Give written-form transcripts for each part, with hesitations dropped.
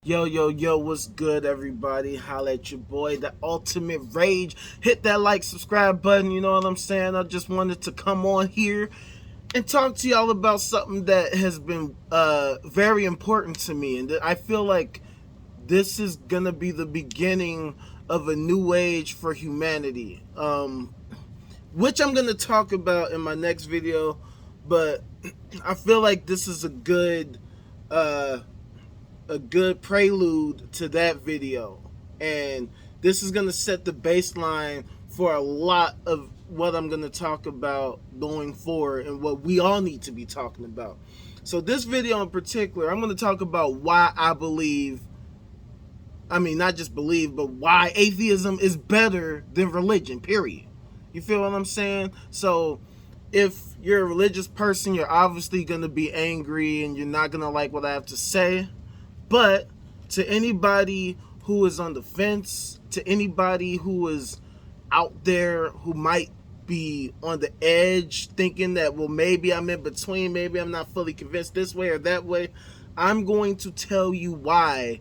Yo, yo, yo, what's good, everybody? Holla at your boy, the Ultimate Rage. Hit that like, subscribe button, you know what I'm saying? I just wanted to come on here and talk to y'all about something that has been very important to me. And I feel like this is going to be the beginning of a new age for humanity, which I'm going to talk about in my next video. But I feel like this is uh, a good prelude to that video, and this is going to set the baseline for a lot of what I'm going to talk about going forward and what we all need to be talking about. So this video in particular, I'm going to talk about why I believe, not just believe, but why atheism is better than religion, period. You feel what I'm saying? So if you're a religious person, you're obviously going to be angry and you're not going to like what I have to say. But to anybody who is on the fence, to anybody who is out there who might be on the edge thinking that, well, maybe I'm in between, maybe I'm not fully convinced this way or that way, I'm going to tell you why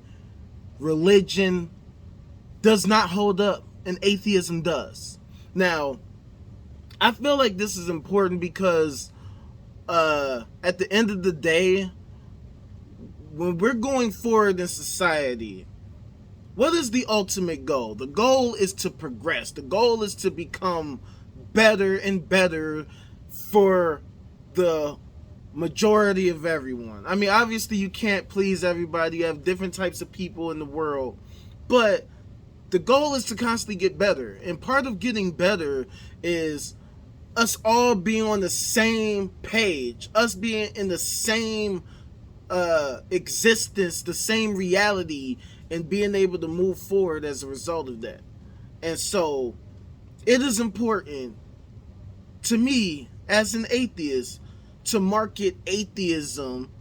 religion does not hold up and atheism does. Now, I feel like this is important because at the end of the day, when we're going forward in society, what is the ultimate goal? The goal is to progress. The goal is to become better and better for the majority of everyone. Obviously you can't please everybody. You have different types of people in the world, but the goal is to constantly get better. And part of getting better is us all being on the same page, us being in the same existence, the same reality, and being able to move forward as a result of that. And so it is important to me as an atheist to market atheism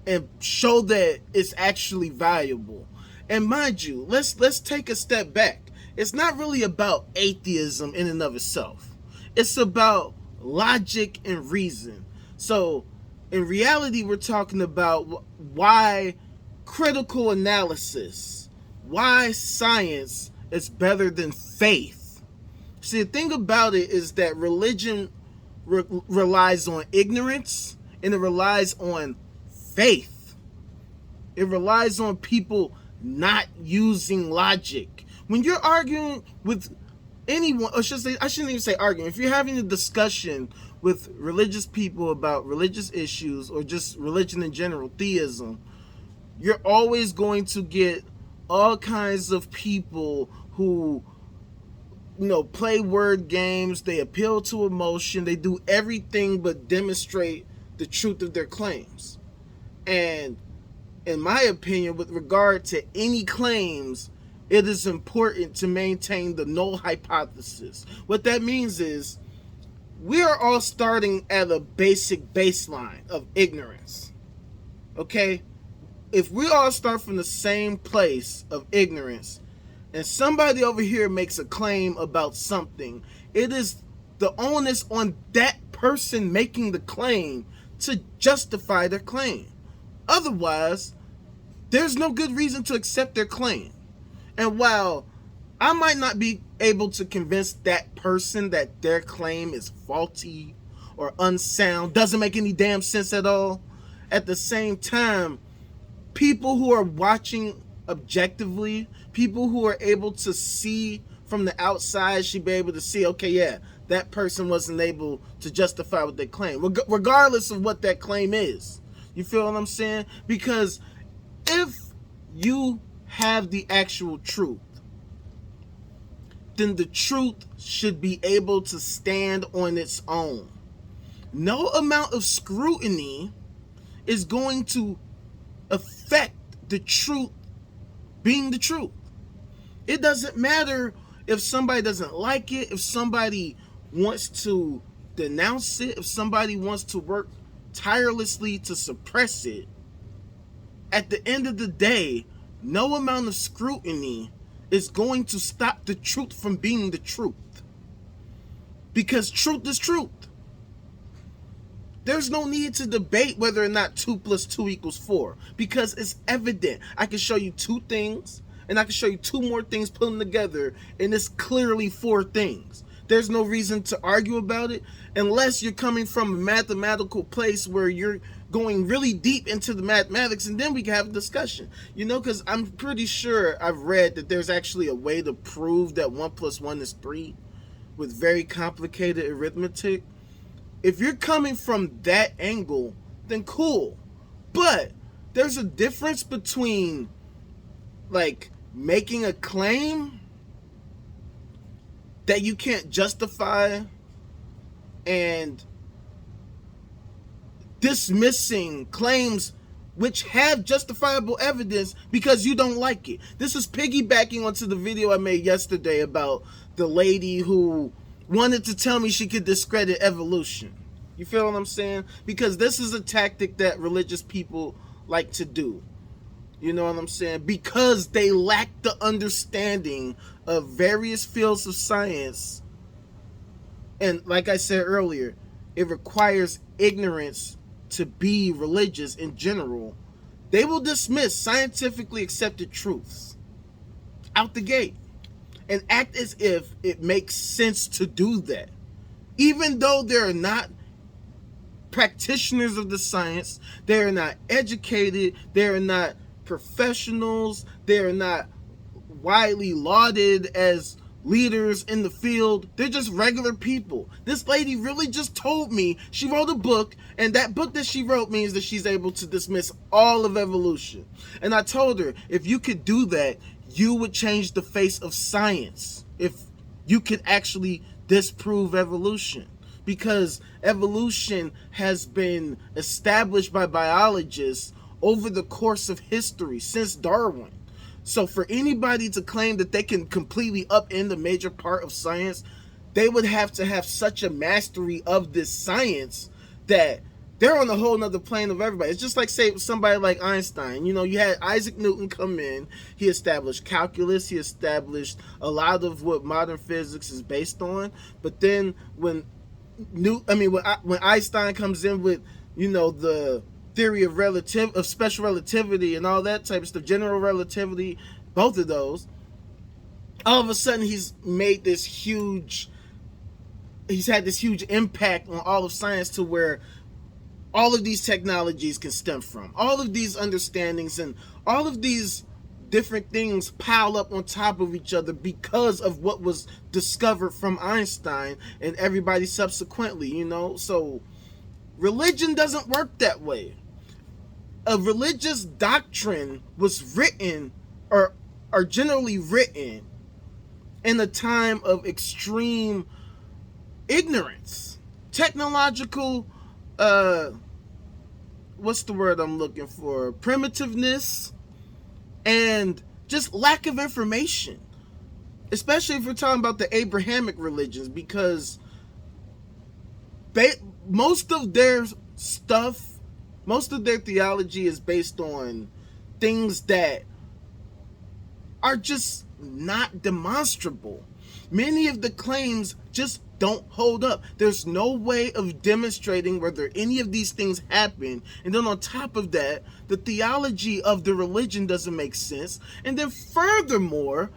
and show that it's actually valuable. And mind you, let's take a step back. It's not really about atheism in and of itself. It's about logic and reason. So in reality, we're talking about why critical analysis, why science is better than faith. See, the thing about it is that religion relies on ignorance, and it relies on faith. It relies on people not using logic. When you're arguing with anyone, or I shouldn't even say arguing, if you're having a discussion with religious people about religious issues or just religion in general, theism, you're always going to get all kinds of people who, play word games, they appeal to emotion, they do everything but demonstrate the truth of their claims. And in my opinion, with regard to any claims, it is important to maintain the null hypothesis. What that means is we are all starting at a basic baseline of ignorance. Okay? If we all start from the same place of ignorance, and somebody over here makes a claim about something, it is the onus on that person making the claim to justify their claim. Otherwise, there's no good reason to accept their claim. And while I might not be able to convince that person that their claim is faulty or unsound, doesn't make any damn sense at all, at the same time, people who are watching objectively, people who are able to see from the outside should be able to see, okay, yeah, that person wasn't able to justify what they claim, regardless of what that claim is. You feel what I'm saying? Because if you have the actual truth, then the truth should be able to stand on its own. No amount of scrutiny is going to affect the truth being the truth. It doesn't matter if somebody doesn't like it, if somebody wants to denounce it, if somebody wants to work tirelessly to suppress it. At the end of the day, no amount of scrutiny is going to stop the truth from being the truth. Because truth is truth. There's no need to debate whether or not 2 plus 2 equals 4, because it's evident. I can show you 2 things, and I can show you 2 more things, put them together, and it's clearly 4 things. There's no reason to argue about it unless you're coming from a mathematical place where you're going really deep into the mathematics, and then we can have a discussion. Because I'm pretty sure I've read that there's actually a way to prove that 1 plus 1 is 3 with very complicated arithmetic. If you're coming from that angle, then cool. But there's a difference between like making a claim that you can't justify and dismissing claims which have justifiable evidence because you don't like it. This is piggybacking onto the video I made yesterday about the lady who wanted to tell me she could discredit evolution. You feel what I'm saying? Because this is a tactic that religious people like to do. You know what I'm saying? Because they lack the understanding of various fields of science. And like I said earlier, it requires ignorance to be religious in general. They will dismiss scientifically accepted truths out the gate and act as if it makes sense to do that. Even though they're not practitioners of the science, they're not educated, they're not professionals, they're not widely lauded as leaders in the field. They're just regular people. This lady really just told me she wrote a book, and that book that she wrote means that she's able to dismiss all of evolution. And I told her, if you could do that, you would change the face of science. If you could actually disprove evolution. Because evolution has been established by biologists over the course of history since Darwin. So for anybody to claim that they can completely upend a major part of science, they would have to have such a mastery of this science that they're on a whole nother plane of everybody. It's just like, say, somebody like Einstein. You had Isaac Newton come in. He established calculus. He established a lot of what modern physics is based on. But then when Einstein comes in with, the theory of special relativity and all that type of stuff, general relativity, both of those, all of a sudden he's had this huge impact on all of science to where all of these technologies can stem from. All of these understandings and all of these different things pile up on top of each other because of what was discovered from Einstein and everybody subsequently, So religion doesn't work that way. A religious doctrine was written or generally written in a time of extreme ignorance, technological, what's the word I'm looking for? Primitiveness, and just lack of information. Especially if we're talking about the Abrahamic religions, because most of their theology is based on things that are just not demonstrable. Many of the claims just don't hold up. There's no way of demonstrating whether any of these things happen. And then on top of that, the theology of the religion doesn't make sense. And then furthermore,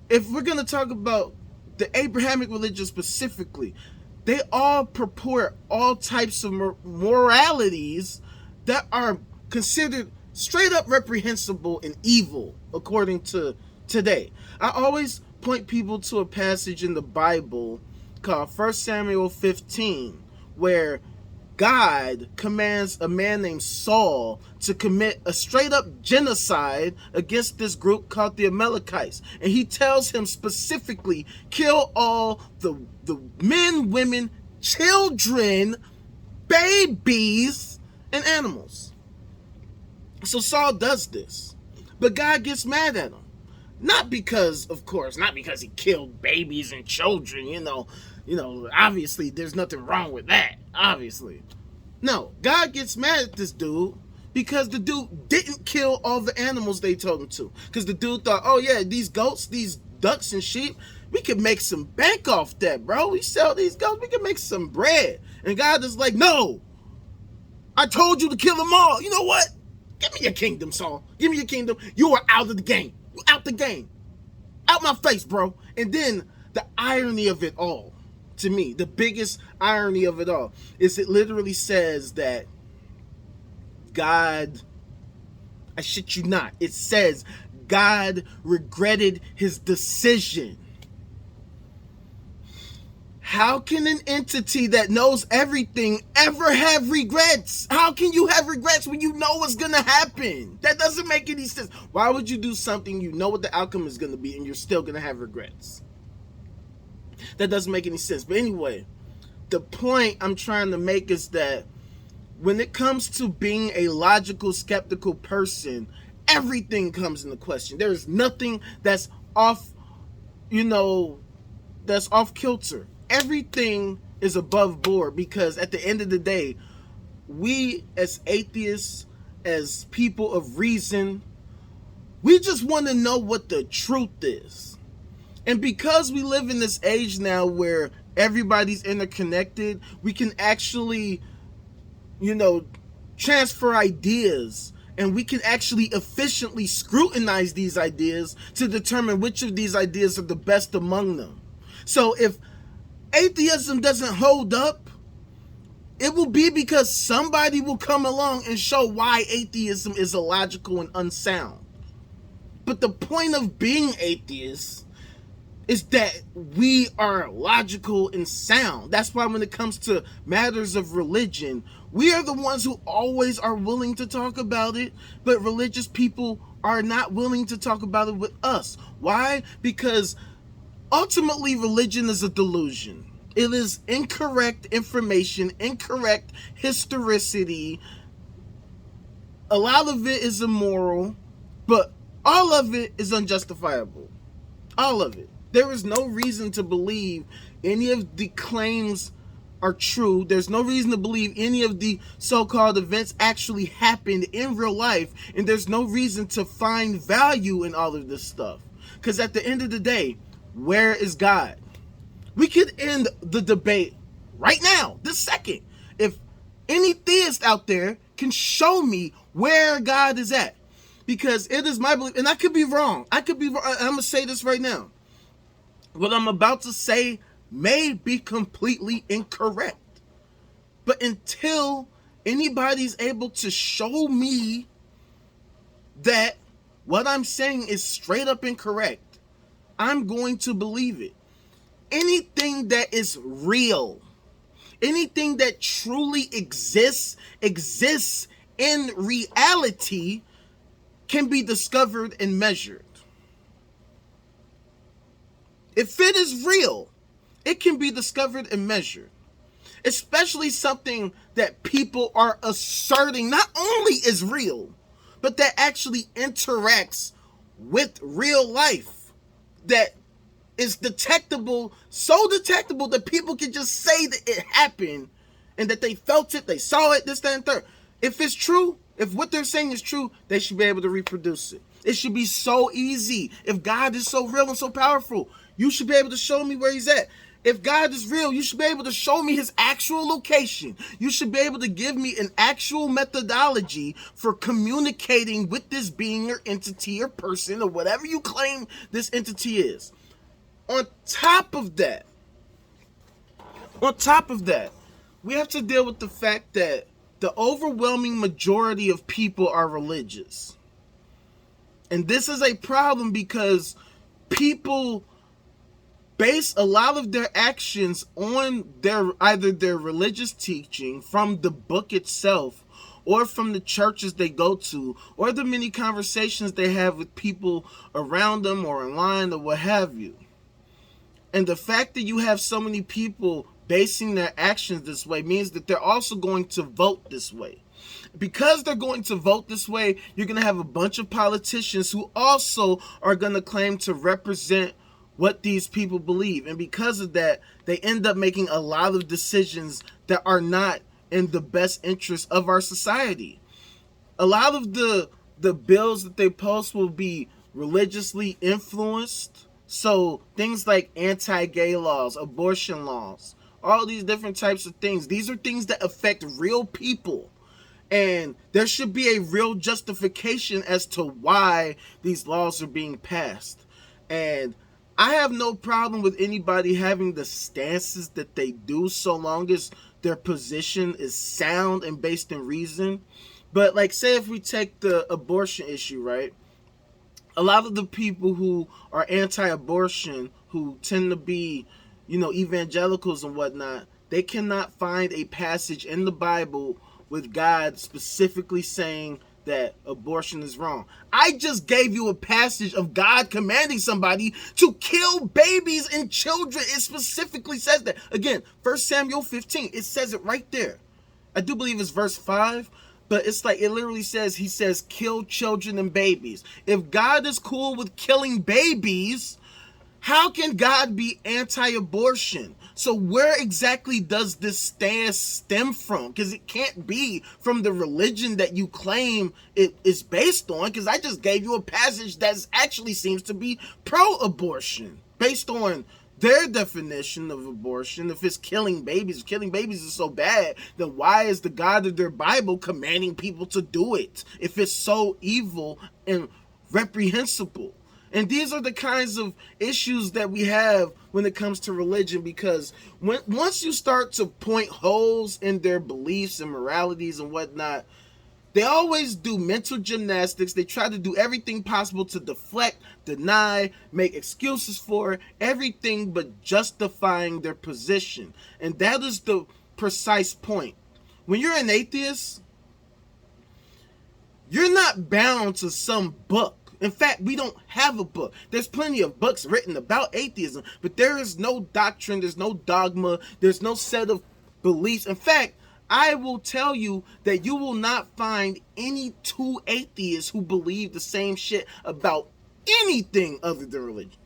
if we're going to talk about the Abrahamic religion specifically, they all purport all types of moralities that are considered straight up reprehensible and evil according to today. I always point people to a passage in the Bible called 1 Samuel 15, where God commands a man named Saul to commit a straight up genocide against this group called the Amalekites. And he tells him specifically, kill all the men, women, children, babies, and animals. So Saul does this, but God gets mad at him. Not because he killed babies and children, obviously there's nothing wrong with that, obviously. No, God gets mad at this dude because the dude didn't kill all the animals they told him to. Because the dude thought, oh yeah, these goats, these ducks and sheep, we could make some bank off that, bro. We sell these goats, we can make some bread. And God is like, no, I told you to kill them all. You know what? Give me your kingdom, Saul. Give me your kingdom. You are out of the game. You out the game. Out my face, bro. And then the irony of it all, to me, the biggest irony of it all, is it literally says that God, I shit you not, it says God regretted his decision. How can an entity that knows everything ever have regrets? How can you have regrets when you know what's going to happen? That doesn't make any sense. Why would you do something you know what the outcome is going to be and you're still going to have regrets? That doesn't make any sense. But anyway, the point I'm trying to make is that when it comes to being a logical, skeptical person, everything comes into question. There is nothing that's off, that's off kilter. Everything is above board, because at the end of the day, we as atheists, as people of reason, we just want to know what the truth is. And because we live in this age now where everybody's interconnected, we can actually, transfer ideas, and we can actually efficiently scrutinize these ideas to determine which of these ideas are the best among them. So if atheism doesn't hold up, it will be because somebody will come along and show why atheism is illogical and unsound. But the point of being atheists is that we are logical and sound. That's why when it comes to matters of religion, we are the ones who always are willing to talk about it, but religious people are not willing to talk about it with us. Why? Because ultimately, religion is a delusion. It is incorrect information, incorrect historicity. A lot of it is immoral, but all of it is unjustifiable. All of it. There is no reason to believe any of the claims are true. There's no reason to believe any of the so-called events actually happened in real life. And there's no reason to find value in all of this stuff. Because at the end of the day, where is God? We could end the debate right now, this second. If any theist out there can show me where God is at. Because it is my belief, and I could be wrong. I'm going to say this right now. What I'm about to say may be completely incorrect. But until anybody's able to show me that what I'm saying is straight up incorrect, I'm going to believe it. Anything that is real, anything that truly exists in reality, can be discovered and measured. If it is real, it can be discovered and measured. Especially something that people are asserting not only is real, but that actually interacts with real life. That is detectable, so detectable that people can just say that it happened and that they felt it, they saw it, this, that, and third. If it's true, if what they're saying is true, they should be able to reproduce it. It should be so easy. If God is so real and so powerful, you should be able to show me where he's at. If God is real, you should be able to show me his actual location. You should be able to give me an actual methodology for communicating with this being or entity or person or whatever you claim this entity is. On top of that, we have to deal with the fact that the overwhelming majority of people are religious. And this is a problem because people base a lot of their actions on either their religious teaching from the book itself, or from the churches they go to, or the many conversations they have with people around them or online or what have you. And the fact that you have so many people basing their actions this way means that they're also going to vote this way. Because they're going to vote this way, you're going to have a bunch of politicians who also are going to claim to represent what these people believe. And because of that, they end up making a lot of decisions that are not in the best interest of our society. A lot of the bills that they post will be religiously influenced. So things like anti-gay laws, abortion laws, all these different types of things, these are things that affect real people. And there should be a real justification as to why these laws are being passed. And I have no problem with anybody having the stances that they do, so long as their position is sound and based in reason. But like, say if we take the abortion issue, right? A lot of the people who are anti-abortion, who tend to be, evangelicals and whatnot, they cannot find a passage in the Bible with God specifically saying that abortion is wrong. I just gave you a passage of God commanding somebody to kill babies and children. It specifically says that. Again, 1 Samuel 15, it says it right there. I do believe it's verse 5, but it's like, it literally says, he says, kill children and babies. If God is cool with killing babies, how can God be anti-abortion? So where exactly does this stance stem from? Because it can't be from the religion that you claim it is based on, because I just gave you a passage that actually seems to be pro-abortion, based on their definition of abortion. If it's killing babies, if killing babies is so bad, then why is the God of their Bible commanding people to do it, if it's so evil and reprehensible? And these are the kinds of issues that we have when it comes to religion, because once you start to point holes in their beliefs and moralities and whatnot, they always do mental gymnastics. They try to do everything possible to deflect, deny, make excuses for everything but justifying their position. And that is the precise point. When you're an atheist, you're not bound to some book. In fact, we don't have a book. There's plenty of books written about atheism, but there is no doctrine, there's no dogma, there's no set of beliefs. In fact, I will tell you that you will not find any two atheists who believe the same shit about anything other than religion.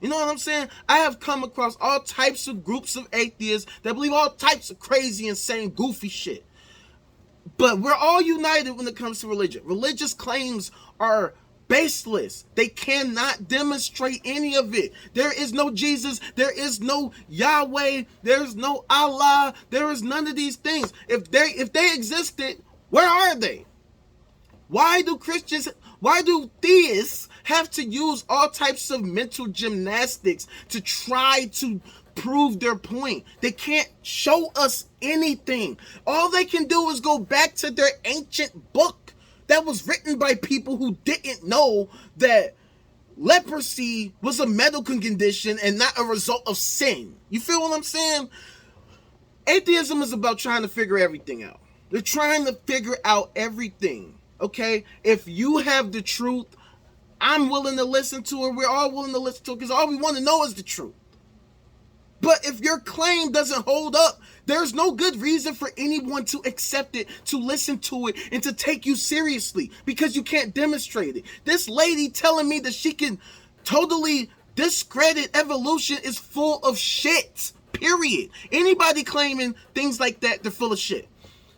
You know what I'm saying? I have come across all types of groups of atheists that believe all types of crazy, insane, goofy shit. But we're all united when it comes to religion. Religious claims are baseless. They cannot demonstrate any of it. There is no Jesus. There is no Yahweh. There is no Allah. There is none of these things. If they existed, where are they? Why do theists have to use all types of mental gymnastics to try to prove their point? They can't show us anything. All they can do is go back to their ancient book that was written by people who didn't know that leprosy was a medical condition and not a result of sin. You feel what I'm saying? Atheism is about trying to figure everything out. They're trying to figure out everything. Okay? If you have the truth, I'm willing to listen to it. We're all willing to listen to it, because all we want to know is the truth. But if your claim doesn't hold up, there's no good reason for anyone to accept it, to listen to it, and to take you seriously, because you can't demonstrate it. This lady telling me that she can totally discredit evolution is full of shit, period. Anybody claiming things like that, they're full of shit.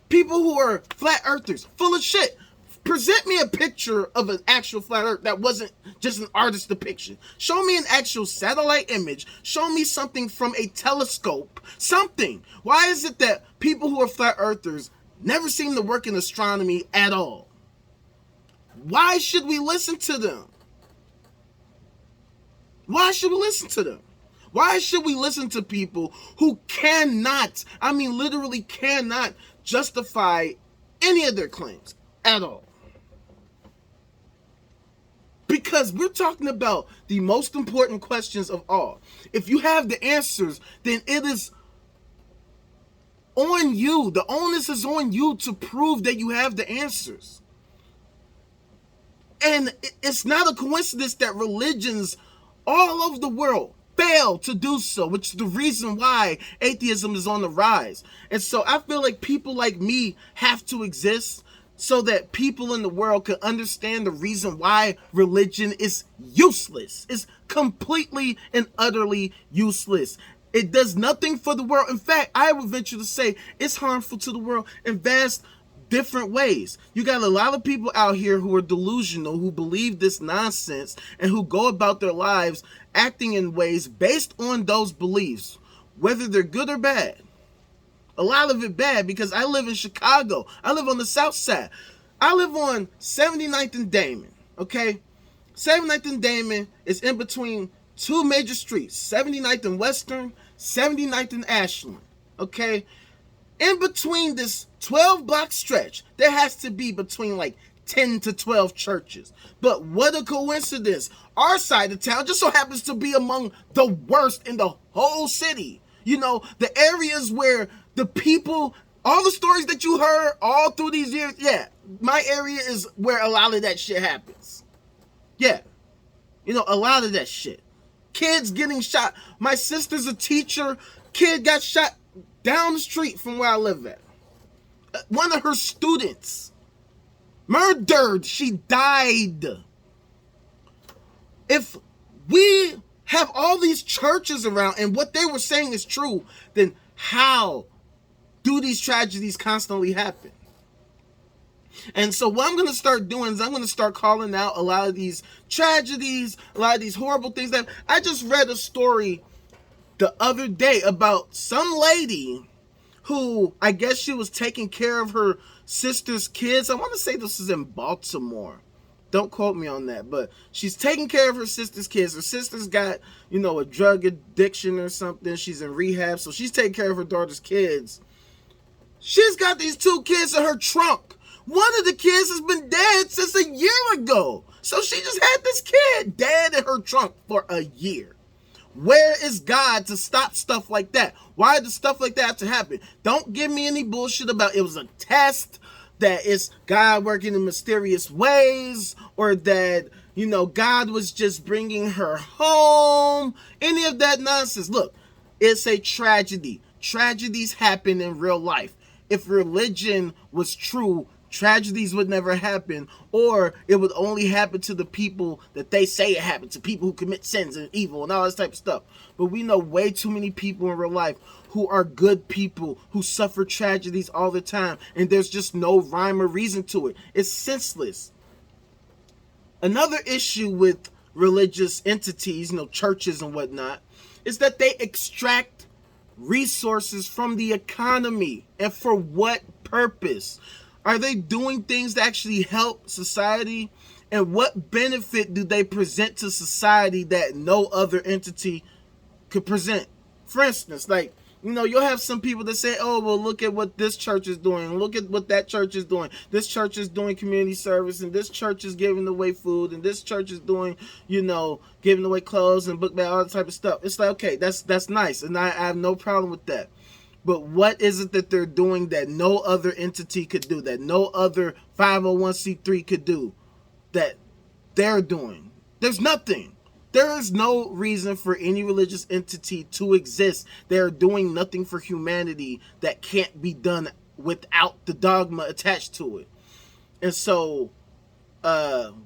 People who are flat earthers, full of shit. Present me a picture of an actual flat earth that wasn't just an artist's depiction. Show me an actual satellite image. Show me something from a telescope. Something. Why is it that people who are flat earthers never seem to work in astronomy at all? Why should we listen to them? Why should we listen to them? Why should we listen to people who cannot, I mean literally cannot, justify any of their claims at all? Because we're talking about the most important questions of all. If you have the answers, then it is on you. The onus is on you to prove that you have the answers. And it's not a coincidence that religions all over the world fail to do so, which is the reason why atheism is on the rise. And so I feel like people like me have to exist so that people in the world can understand the reason why religion is useless. It's completely and utterly useless. It does nothing for the world. In fact, I would venture to say it's harmful to the world in vast different ways. You got a lot of people out here who are delusional, who believe this nonsense, and who go about their lives acting in ways based on those beliefs, whether they're good or bad. A lot of it bad, because I live in Chicago. I live on the south side. I live on 79th and Damon, okay? 79th and Damon is in between two major streets, 79th and Western, 79th and Ashland, okay? In between this 12-block stretch, there has to be between like 10 to 12 churches. But what a coincidence. Our side of town just so happens to be among the worst in the whole city. You know, the areas where the people, all the stories that you heard all through these years, yeah, my area is where a lot of that shit happens. Yeah. You know, a lot of that shit. Kids getting shot. My sister's a teacher. Kid got shot down the street from where I live at. One of her students murdered. She died. If we have all these churches around and what they were saying is true, then how do these tragedies constantly happen? And so what I'm going to start doing is I'm going to start calling out a lot of these tragedies, a lot of these horrible things. That I just read a story the other day about some lady who, I guess she was taking care of her sister's kids. I want to say this is in Baltimore. Don't quote me on that, but she's taking care of her sister's kids. Her sister's got, you know, a drug addiction or something. She's in rehab, so she's taking care of her daughter's kids. She's got these two kids in her trunk. One of the kids has been dead since a year ago. So she just had this kid dead in her trunk for a year. Where is God to stop stuff like that? Why does stuff like that have to happen? Don't give me any bullshit about it was a test, that it's God working in mysterious ways, or that, you know, God was just bringing her home. Any of that nonsense. Look, it's a tragedy. Tragedies happen in real life. If religion was true, tragedies would never happen, or it would only happen to the people that they say it happened to, people who commit sins and evil and all this type of stuff. But we know way too many people in real life who are good people, who suffer tragedies all the time, and there's just no rhyme or reason to it. It's senseless. Another issue with religious entities, you know, churches and whatnot, is that they extract resources from the economy. And for what purpose? Are they doing things to actually help society? And what benefit do they present to society that no other entity could present? For instance, like, you know, you'll have some people that say, oh, well, look at what this church is doing. Look at what that church is doing. This church is doing community service, and this church is giving away food, and this church is doing, you know, giving away clothes and book bag, all that type of stuff. It's like, okay, that's nice, and I have no problem with that. But what is it that they're doing that no other entity could do, that no other 501c3 could do, that they're doing? There's nothing. There is no reason for any religious entity to exist. They're doing nothing for humanity that can't be done without the dogma attached to it. And so,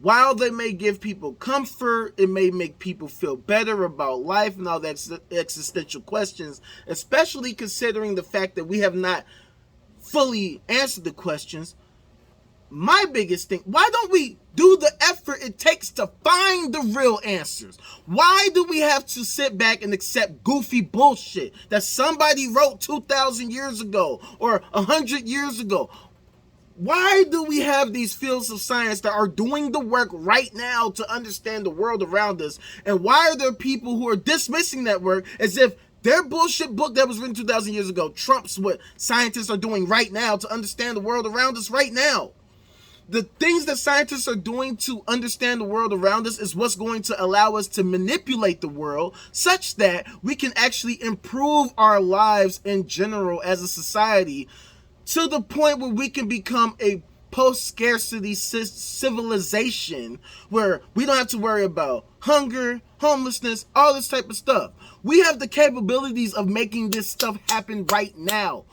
while they may give people comfort, it may make people feel better about life and all the existential questions, especially considering the fact that we have not fully answered the questions. My biggest thing, why don't we do the effort it takes to find the real answers? Why do we have to sit back and accept goofy bullshit that somebody wrote 2,000 years ago or 100 years ago? Why do we have these fields of science that are doing the work right now to understand the world around us? And why are there people who are dismissing that work as if their bullshit book that was written 2,000 years ago trumps what scientists are doing right now to understand the world around us right now? The things that scientists are doing to understand the world around us is what's going to allow us to manipulate the world such that we can actually improve our lives in general as a society, to the point where we can become a post-scarcity civilization where we don't have to worry about hunger, homelessness, all this type of stuff. We have the capabilities of making this stuff happen right now.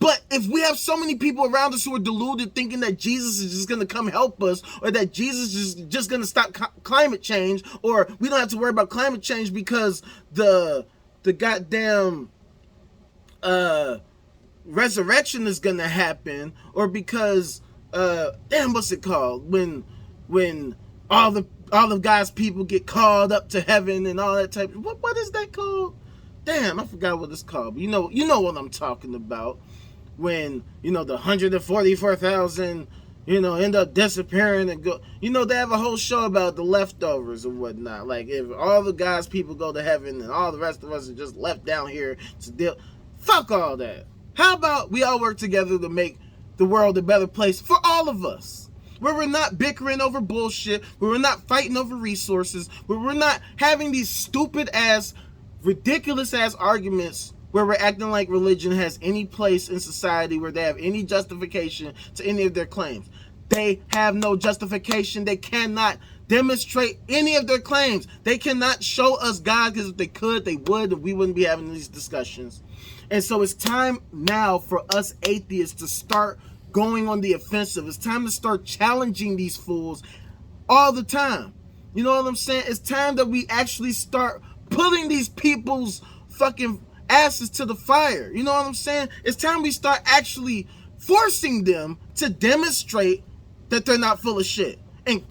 But if we have so many people around us who are deluded, thinking that Jesus is just going to come help us, or that Jesus is just going to stop climate change, or we don't have to worry about climate change because the goddamn resurrection is gonna happen, or because what's it called, when all the God's people get called up to heaven and all that type of, what is that called? Damn, I forgot what it's called. But you know what I'm talking about. When the 144,000 end up disappearing and go. They have a whole show about the leftovers and whatnot. Like, if all the God's people go to heaven and all the rest of us are just left down here to deal. Fuck all that. How about we all work together to make the world a better place for all of us? Where we're not bickering over bullshit, where we're not fighting over resources, where we're not having these stupid ass, ridiculous ass arguments where we're acting like religion has any place in society, where they have any justification to any of their claims. They have no justification. They cannot demonstrate any of their claims. They cannot show us God, because if they could, they would, and we wouldn't be having these discussions. And so it's time now for us atheists to start going on the offensive. It's time to start challenging these fools all the time. You know what I'm saying? It's time that we actually start putting these people's fucking asses to the fire. You know what I'm saying? It's time we start actually forcing them to demonstrate that they're not full of shit, and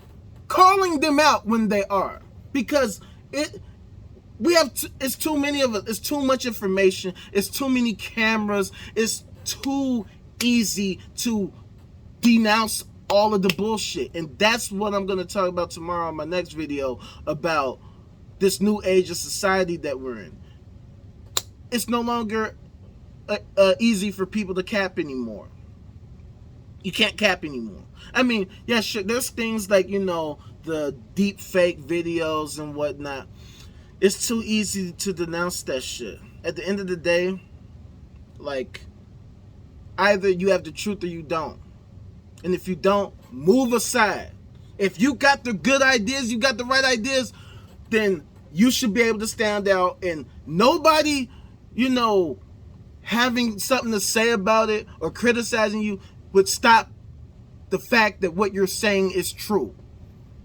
calling them out when they are, because it's too many of us. It's too much information. It's too many cameras. It's too easy to denounce all of the bullshit. And that's what I'm going to talk about tomorrow in my next video, about this new age of society that we're in. It's no longer easy for people to cap anymore. You can't cap anymore. I mean, yeah, sure, there's things like, the deep fake videos and whatnot. It's too easy to denounce that shit. At the end of the day, like, either you have the truth or you don't. And if you don't, move aside. If you got the good ideas, you got the right ideas, then you should be able to stand out, and nobody, having something to say about it or criticizing you would stop the fact that what you're saying is true.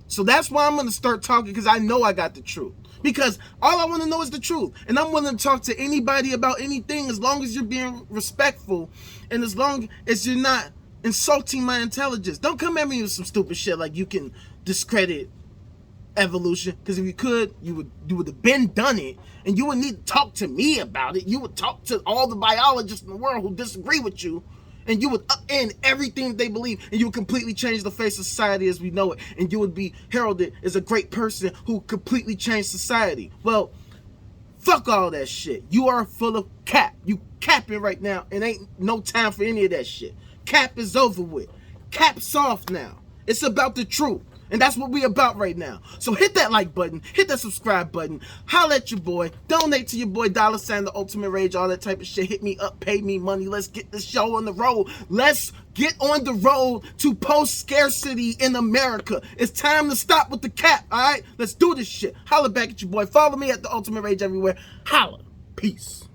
So that's why I'm going to start talking, because I know I got the truth. Because all I want to know is the truth. And I'm willing to talk to anybody about anything, as long as you're being respectful and as long as you're not insulting my intelligence. Don't come at me with some stupid shit like you can discredit evolution, because if you could, you would have been done it, and you would need to talk to me about it. You would talk to all the biologists in the world who disagree with you, and you would upend everything they believe, and you would completely change the face of society as we know it, and you would be heralded as a great person who completely changed society. Well, fuck all that shit. You are full of cap. You capping right now, and ain't no time for any of that shit. Cap is over with. Cap's off now. It's about the truth. And that's what we about right now. So hit that like button, hit that subscribe button, holla at your boy, donate to your boy, $, the ultimate rage, all that type of shit. Hit me up, pay me money. Let's get this show on the road. Let's get on the road to post-scarcity in America. It's time to stop with the cap, all right? Let's do this shit. Holla back at your boy. Follow me at the ultimate rage everywhere. Holla. Peace.